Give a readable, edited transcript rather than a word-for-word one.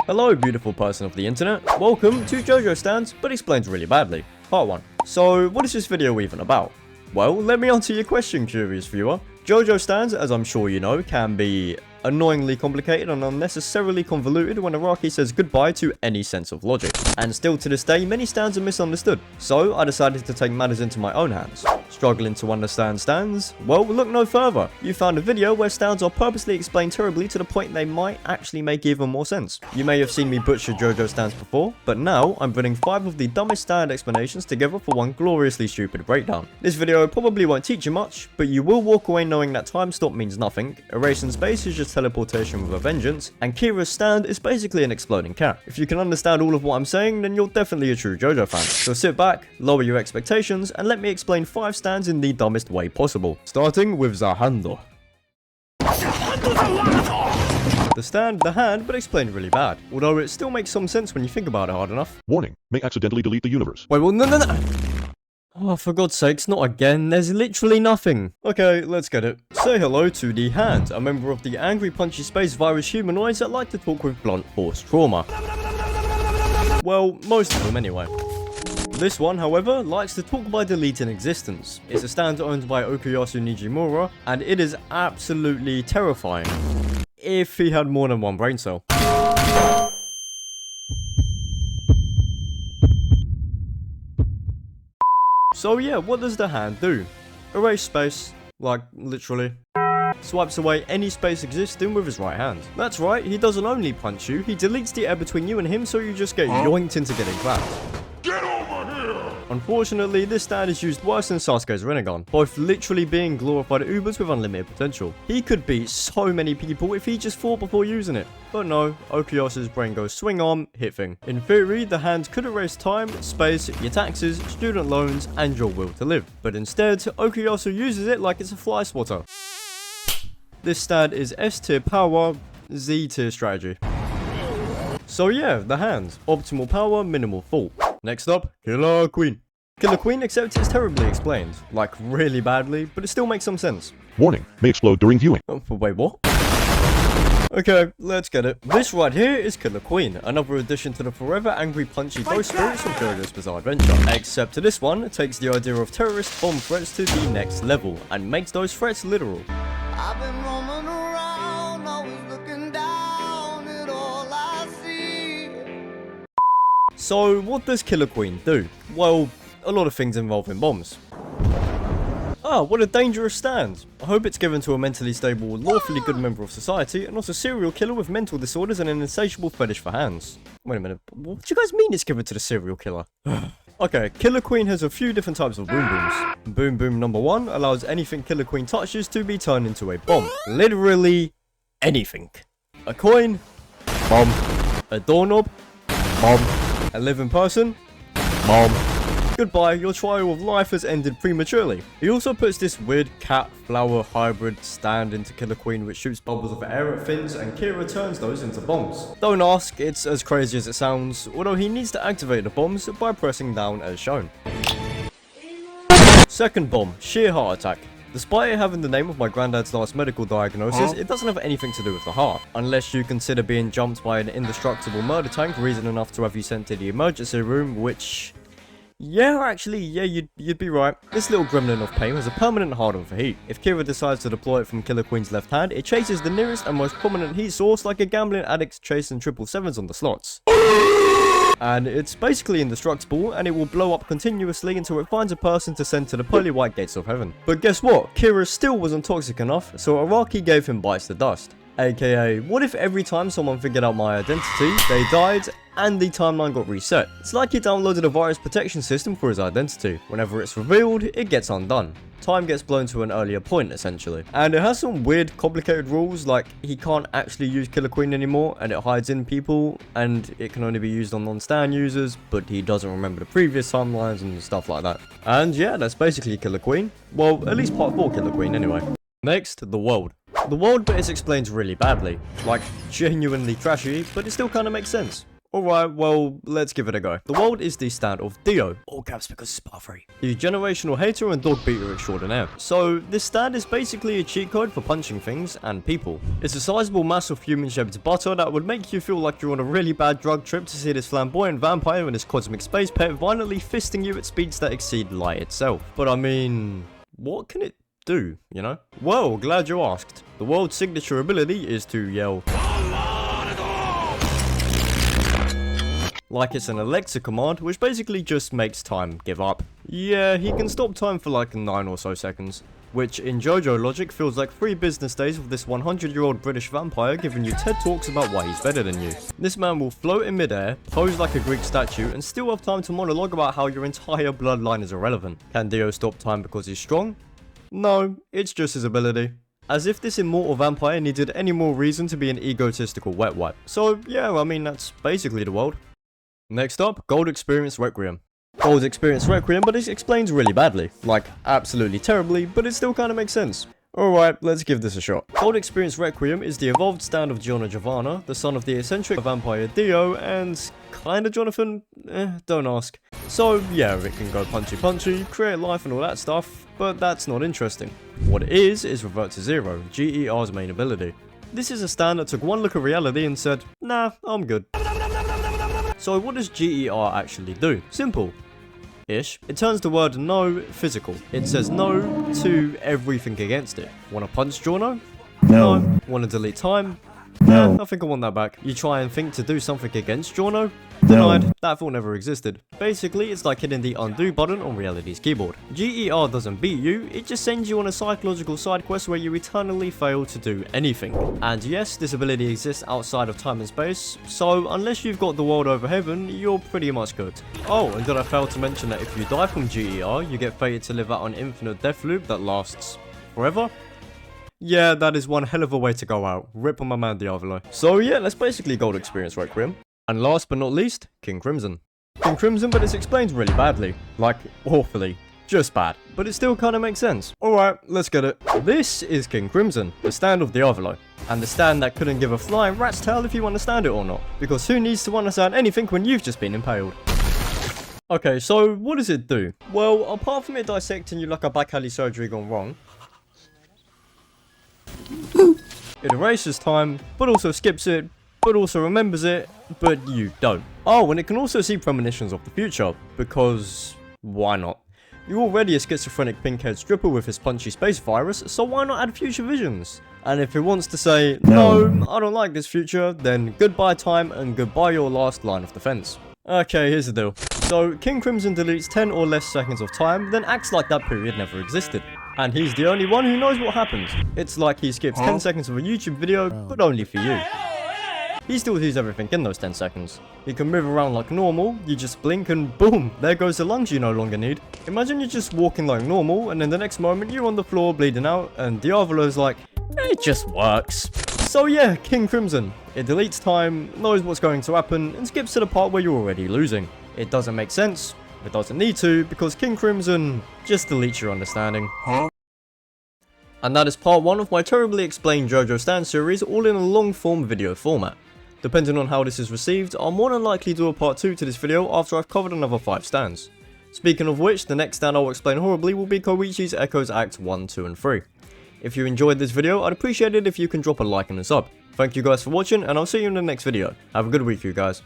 Hello beautiful person of the internet, welcome to JOJO Stands but Explains Really Badly, part 1. So what is this video even about? Well, let me answer your question, curious viewer. JOJO Stands, as I'm sure you know, can be annoyingly complicated and unnecessarily convoluted when Araki says goodbye to any sense of logic. And still to this day, many stands are misunderstood, so I decided to take matters into my own hands. Struggling to understand stands? Well, look no further. You found a video where stands are purposely explained terribly to the point they might actually make even more sense. You may have seen me butcher JOJO stands before, but now I'm putting 5 of the dumbest stand explanations together for one gloriously stupid breakdown. This video probably won't teach you much, but you will walk away knowing that time stop means nothing, erasing space is just teleportation with a vengeance, and Kira's stand is basically an exploding cat. If you can understand all of what I'm saying, then you're definitely a true JOJO fan. So sit back, lower your expectations, and let me explain 5 stands in the dumbest way possible. Starting with the Hando. The stand, the hand, but explained really bad. Although it still makes some sense when you think about it hard enough. Warning, may accidentally delete the universe. Wait, well, no. Oh, for God's sakes, not again. There's literally nothing. Okay, let's get it. Say hello to the Hand, a member of the angry punchy space virus humanoids that like to talk with blunt force trauma. Well, most of them anyway. This one, however, likes to talk by deleting existence. It's a stand owned by Okuyasu Nijimura, and it is absolutely terrifying. If he had more than one brain cell. So yeah, what does the Hand do? Erase space, like literally. Swipes away any space existing with his right hand. That's right, he doesn't only punch you, he deletes the air between you and him so you just get yoinked into getting clapped. Get over here! Unfortunately, this stand is used worse than Sasuke's Rinnegan, both literally being glorified Ubers with unlimited potential. He could beat so many people if he just thought before using it. But no, Okuyasu's brain goes swing arm, hit thing. In theory, the hand could erase time, space, your taxes, student loans, and your will to live. But instead, Okuyasu uses it like it's a fly swatter. This stand is S tier power, Z tier strategy. So yeah, the Hand. Optimal power, minimal fault. Next up, Killer Queen. Killer Queen, except it's terribly explained. Like, really badly, but it still makes some sense. Warning, may explode during viewing. Oh, wait, what? Okay, let's get it. This right here is Killer Queen, another addition to the forever angry punchy ghost spirits from JoJo's Bizarre Adventure. Except to this one, it takes the idea of terrorist bomb threats to the next level, and makes those threats literal. I've been roaming around, always looking down at all I see. So, what does Killer Queen do? Well, a lot of things involving bombs. Ah, what a dangerous stand. I hope it's given to a mentally stable, lawfully good member of society, and not a serial killer with mental disorders and an insatiable fetish for hands. Wait a minute, what do you guys mean it's given to the serial killer? Okay, Killer Queen has a few different types of boom booms. Boom boom number 1 allows anything Killer Queen touches to be turned into a bomb. Literally anything. A coin, bomb. A doorknob, bomb. A living person, bomb. Goodbye, your trial of life has ended prematurely. He also puts this weird cat-flower hybrid stand into Killer Queen which shoots bubbles of air at things and Kira turns those into bombs. Don't ask, it's as crazy as it sounds, although he needs to activate the bombs by pressing down as shown. Second bomb, sheer heart attack. Despite it having the name of my granddad's last medical diagnosis, it doesn't have anything to do with the heart. Unless you consider being jumped by an indestructible murder tank reason enough to have you sent to the emergency room, which... yeah, actually, yeah, you'd be right. This little gremlin of pain has a permanent harden for heat. If Kira decides to deploy it from Killer Queen's left hand, it chases the nearest and most prominent heat source like a gambling addict chasing 777s on the slots. And it's basically indestructible, and it will blow up continuously until it finds a person to send to the pearly white gates of heaven. But guess what? Kira still wasn't toxic enough, so Araki gave him bites to dust. AKA, what if every time someone figured out my identity, they died, and the timeline got reset? It's like he downloaded a virus protection system for his identity. Whenever it's revealed, it gets undone. Time gets blown to an earlier point, essentially. And it has some weird, complicated rules, like he can't actually use Killer Queen anymore, and it hides in people, and it can only be used on non-stan users, but he doesn't remember the previous timelines and stuff like that. And yeah, that's basically Killer Queen. Well, at least part 4 Killer Queen anyway. Next, the world. The world bit is explained really badly, like genuinely trashy, but it still kind of makes sense. Alright, well, let's give it a go. The world is the stand of Dio, all caps because it's part 3. The generational hater and dog beater extraordinaire. So, this stand is basically a cheat code for punching things and people. It's a sizable mass of human-shaped butter that would make you feel like you're on a really bad drug trip to see this flamboyant vampire and his cosmic space pet violently fisting you at speeds that exceed light itself. But I mean, what can it do, you know? Well, glad you asked. The world's signature ability is to yell like it's an Alexa command, which basically just makes time give up. Yeah, he can stop time for like 9 or so seconds, which in JOJO logic feels like 3 business days with this 100-year-old British vampire giving you TED Talks about why he's better than you. This man will float in midair, pose like a Greek statue, and still have time to monologue about how your entire bloodline is irrelevant. Can Dio stop time because he's strong? No, it's just his ability. As if this immortal vampire needed any more reason to be an egotistical wet wipe. So yeah, I mean that's basically the world. Next up, Gold Experience Requiem. Gold Experience Requiem, but it explains really badly. Like, absolutely terribly, but it still kinda makes sense. Alright, let's give this a shot. Gold Experience Requiem is the evolved stand of Giorno Jotaro, the son of the eccentric vampire Dio, and kinda Jonathan? Don't ask. So yeah, it can go punchy punchy, create life and all that stuff, but that's not interesting. What it is revert to zero, G.E.R's main ability. This is a stand that took one look at reality and said, nah, I'm good. So what does G.E.R actually do? Simple. Ish. It turns the word no physical. It says no to everything against it. Wanna punch Giorno? No. Wanna delete time? No. I think I want that back. You try and think to do something against Giorno? Denied. That thought never existed. Basically, it's like hitting the undo button on reality's keyboard. G.E.R doesn't beat you, it just sends you on a psychological side quest where you eternally fail to do anything. And yes, this ability exists outside of time and space, so unless you've got the world over heaven, you're pretty much good. Oh, and did I fail to mention that if you die from G.E.R, you get fated to live out an infinite death loop that lasts forever? Yeah, that is one hell of a way to go out. Rip on my man Diavolo. So yeah, that's basically Gold Experience Requiem. And last but not least, King Crimson. King Crimson, but it's explained really badly. Like, awfully. Just bad. But it still kinda makes sense. Alright, let's get it. This is King Crimson, the stand of Diavolo. And the stand that couldn't give a flying rat's tail if you understand it or not. Because who needs to understand anything when you've just been impaled? Okay, so what does it do? Well, apart from it dissecting you like a back alley surgery gone wrong, it erases time, but also skips it, but also remembers it, but you don't. Oh, and it can also see premonitions of the future, because why not? You're already a schizophrenic pink-haired stripper with his punchy space virus, so why not add future visions? And if it wants to say, no, I don't like this future, then goodbye time and goodbye your last line of defense. Okay, here's the deal. So, King Crimson deletes 10 or less seconds of time, then acts like that period never existed. And he's the only one who knows what happened. It's like he skips 10 seconds of a YouTube video, but only for you. He still sees everything in those 10 seconds. He can move around like normal, you just blink and boom, there goes the lungs you no longer need. Imagine you're just walking like normal, and then the next moment you're on the floor bleeding out, and Diavolo's like, it just works. So yeah, King Crimson. It deletes time, knows what's going to happen, and skips to the part where you're already losing. It doesn't make sense, it doesn't need to, because King Crimson just deletes your understanding. And that is part 1 of my terribly explained JOJO stand series, all in a long form video format. Depending on how this is received, I'll more than likely do a part 2 to this video after I've covered another 5 stands. Speaking of which, the next stand I'll explain horribly will be Koichi's Echoes Acts 1, 2 and 3. If you enjoyed this video, I'd appreciate it if you can drop a like and a sub. Thank you guys for watching, and I'll see you in the next video. Have a good week, you guys.